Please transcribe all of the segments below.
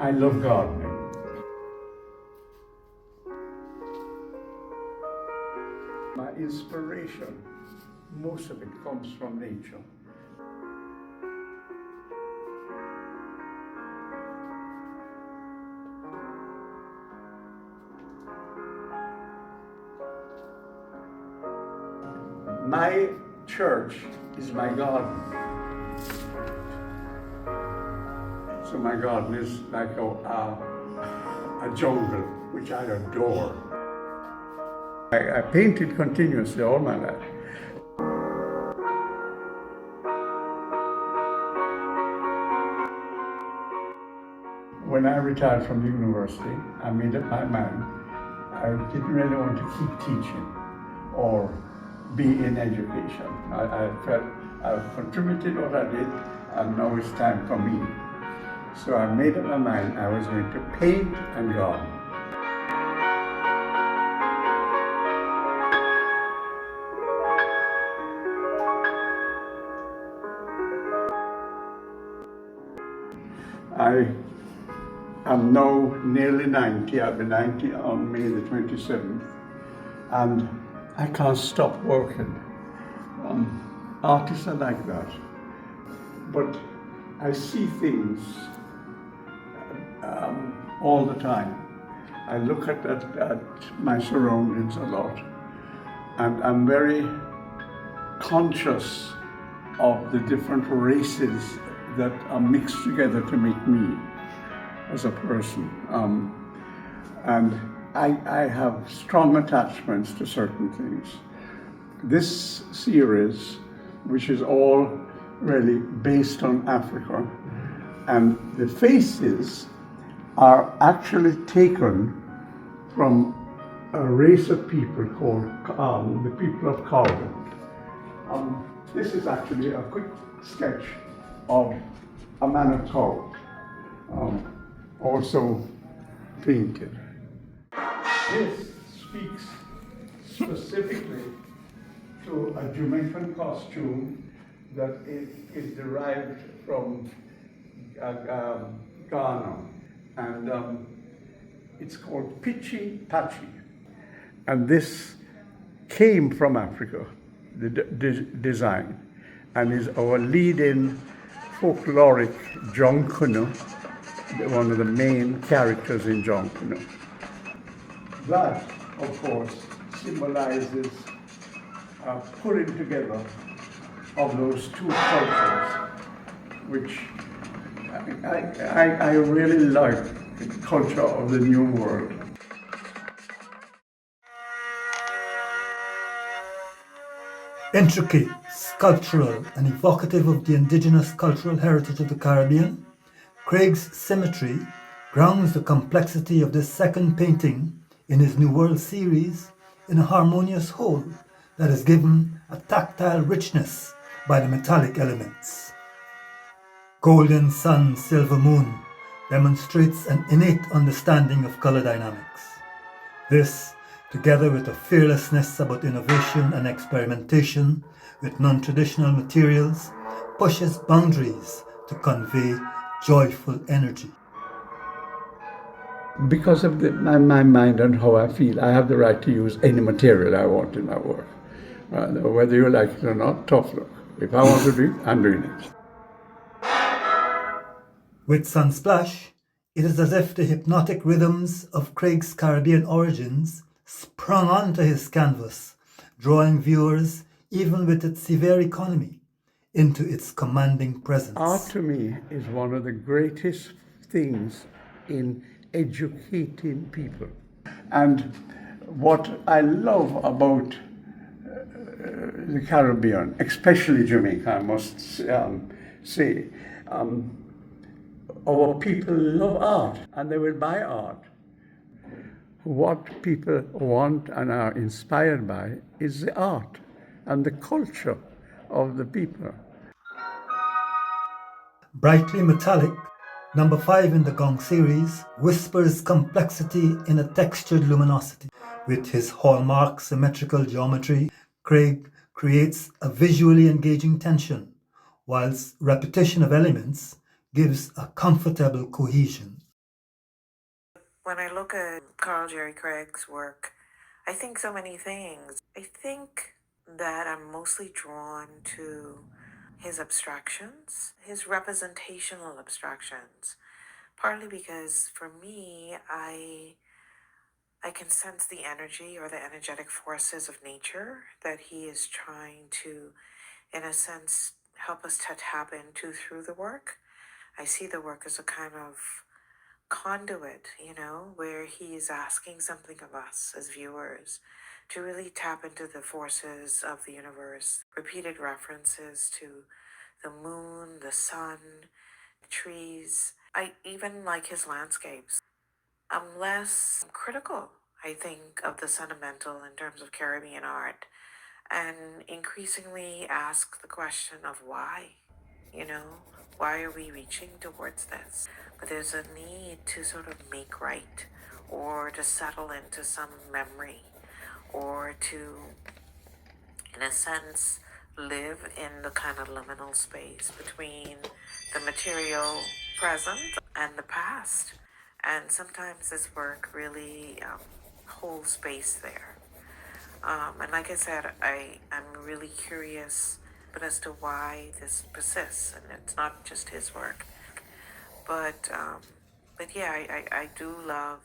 I love gardening. My inspiration, most of it comes from nature. My church is my garden. So my garden is like a jungle, which I adore. I painted continuously all my life. When I retired from the university, I made up my mind. I didn't really want to keep teaching or be in education. I felt I've contributed what I did, and now it's time for me. So I made up my mind I was going to paint and garden. I am now nearly 90. I'll be 90 on May the 27th. And I can't stop working. Artists are like that. But I see things all the time. I look at my surroundings a lot. And I'm very conscious of the different races that are mixed together to make me as a person. And I have strong attachments to certain things. This series, which is all really based on Africa, and the faces are actually taken from a race of people called the people of Congo. This is actually a quick sketch of a man of Congo, also painted. This speaks specifically to a Jamaican costume that is derived from Ghana, and it's called Pichi Pachi. And this came from Africa, the design, and is our leading folkloric Jonkuno, one of the main characters in Jonkuno. That, of course, symbolizes pulling together of those two cultures, which I really like, the culture of the New World. Intricate, sculptural, and evocative of the indigenous cultural heritage of the Caribbean, Craig's symmetry grounds the complexity of this second painting in his New World series in a harmonious whole that is given a tactile richness by the metallic elements. Golden Sun, Silver Moon demonstrates an innate understanding of color dynamics. This, together with a fearlessness about innovation and experimentation with non-traditional materials, pushes boundaries to convey joyful energy. Because of my mind and how I feel, I have the right to use any material I want in my work. Whether you like it or not, tough luck. If I want to do it, I'm doing it. With Sunsplash, it is as if the hypnotic rhythms of Craig's Caribbean origins sprung onto his canvas, drawing viewers, even with its severe economy, into its commanding presence. Art to me is one of the greatest things in educating people. And what I love about the Caribbean, especially Jamaica, I must say, our people love art and they will buy art. What people want and are inspired by is the art and the culture of the people. Brightly metallic, number 5 in the Gong series whispers complexity in a textured luminosity. With his hallmark symmetrical geometry, Craig creates a visually engaging tension, whilst repetition of elements gives a comfortable cohesion. When I look at Carl Jerry Craig's work, I think so many things. I think that I'm mostly drawn to his abstractions, his representational abstractions, partly because for me, I can sense the energy or the energetic forces of nature that he is trying to, in a sense, help us to tap into through the work. I see the work as a kind of conduit, where he is asking something of us as viewers to really tap into the forces of the universe. Repeated references to the moon, the sun, trees. I even like his landscapes. I'm less critical, I think, of the sentimental in terms of Caribbean art, and increasingly ask the question of why. You know, why are we reaching towards this? But there's a need to sort of make right, or to settle into some memory, or to, in a sense, live in the kind of liminal space between the material present and the past. And sometimes this work really holds space there. And like I said, I'm really curious but as to why this persists. And it's not just his work. But yeah, I do love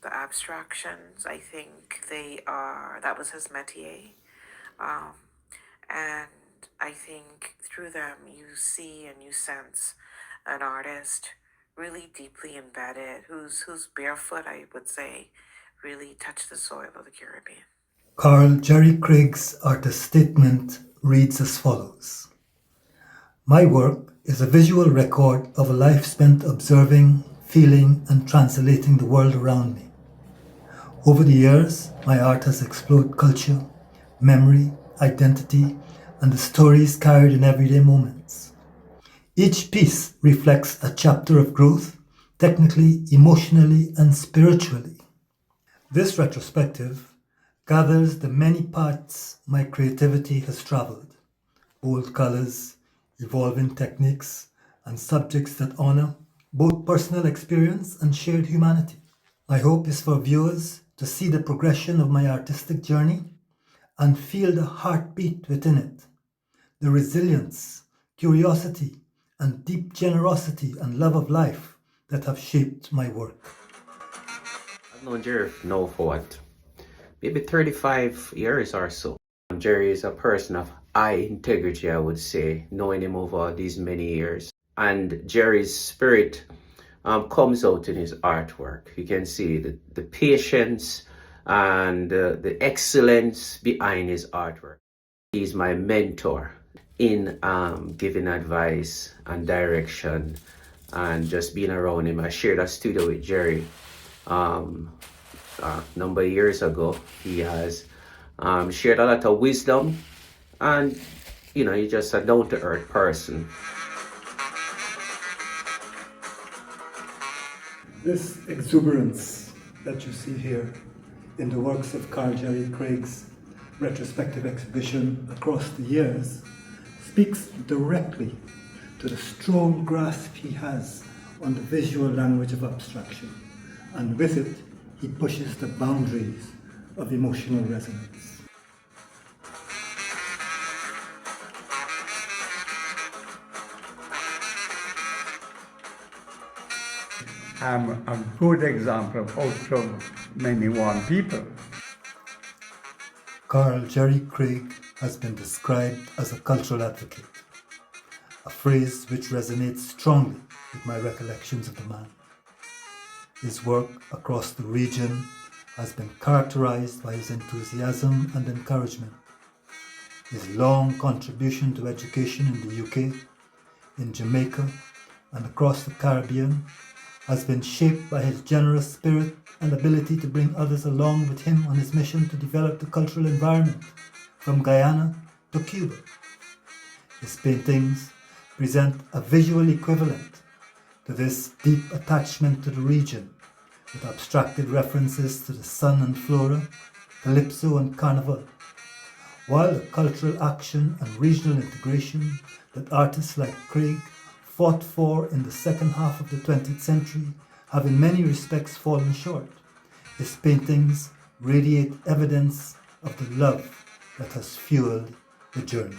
the abstractions. I think that was his métier. Um, and I think through them you see and you sense an artist really deeply embedded, whose barefoot, I would say, really touched the soil of the Caribbean. Carl Jerry Craig's artist statement reads as follows: My work is a visual record of a life spent observing, feeling, and translating the world around me. Over the years, my art has explored culture, memory, identity, and the stories carried in everyday moments. Each piece reflects a chapter of growth, technically, emotionally, and spiritually. This retrospective gathers the many paths my creativity has traveled: bold colors, evolving techniques, and subjects that honor both personal experience and shared humanity. My hope is for viewers to see the progression of my artistic journey and feel the heartbeat within it, the resilience, curiosity, and deep generosity and love of life that have shaped my work. I've known Jerry now for what? Maybe 35 years or so. Jerry is a person of high integrity, I would say, knowing him over these many years. And Jerry's spirit comes out in his artwork. You can see the patience and the excellence behind his artwork. He's my mentor in giving advice and direction and just being around him. I shared a studio with Jerry a number of years ago. He has shared a lot of wisdom, and he's just a down-to-earth person. This exuberance that you see here in the works of Carl Jerry Craig's retrospective exhibition across the years speaks directly to the strong grasp he has on the visual language of abstraction, and with it he pushes the boundaries of emotional resonance. I'm a good example of out of many one people. Carl Jerry Craig has been described as a cultural advocate, a phrase which resonates strongly with my recollections of the man. His work across the region has been characterized by his enthusiasm and encouragement. His long contribution to education in the UK, in Jamaica, and across the Caribbean has been shaped by his generous spirit and ability to bring others along with him on his mission to develop the cultural environment from Guyana to Cuba. His paintings present a visual equivalent to this deep attachment to the region, with abstracted references to the sun and flora, calypso and carnival, while the cultural action and regional integration that artists like Craig fought for in the second half of the 20th century have in many respects fallen short, his paintings radiate evidence of the love that has fueled the journey.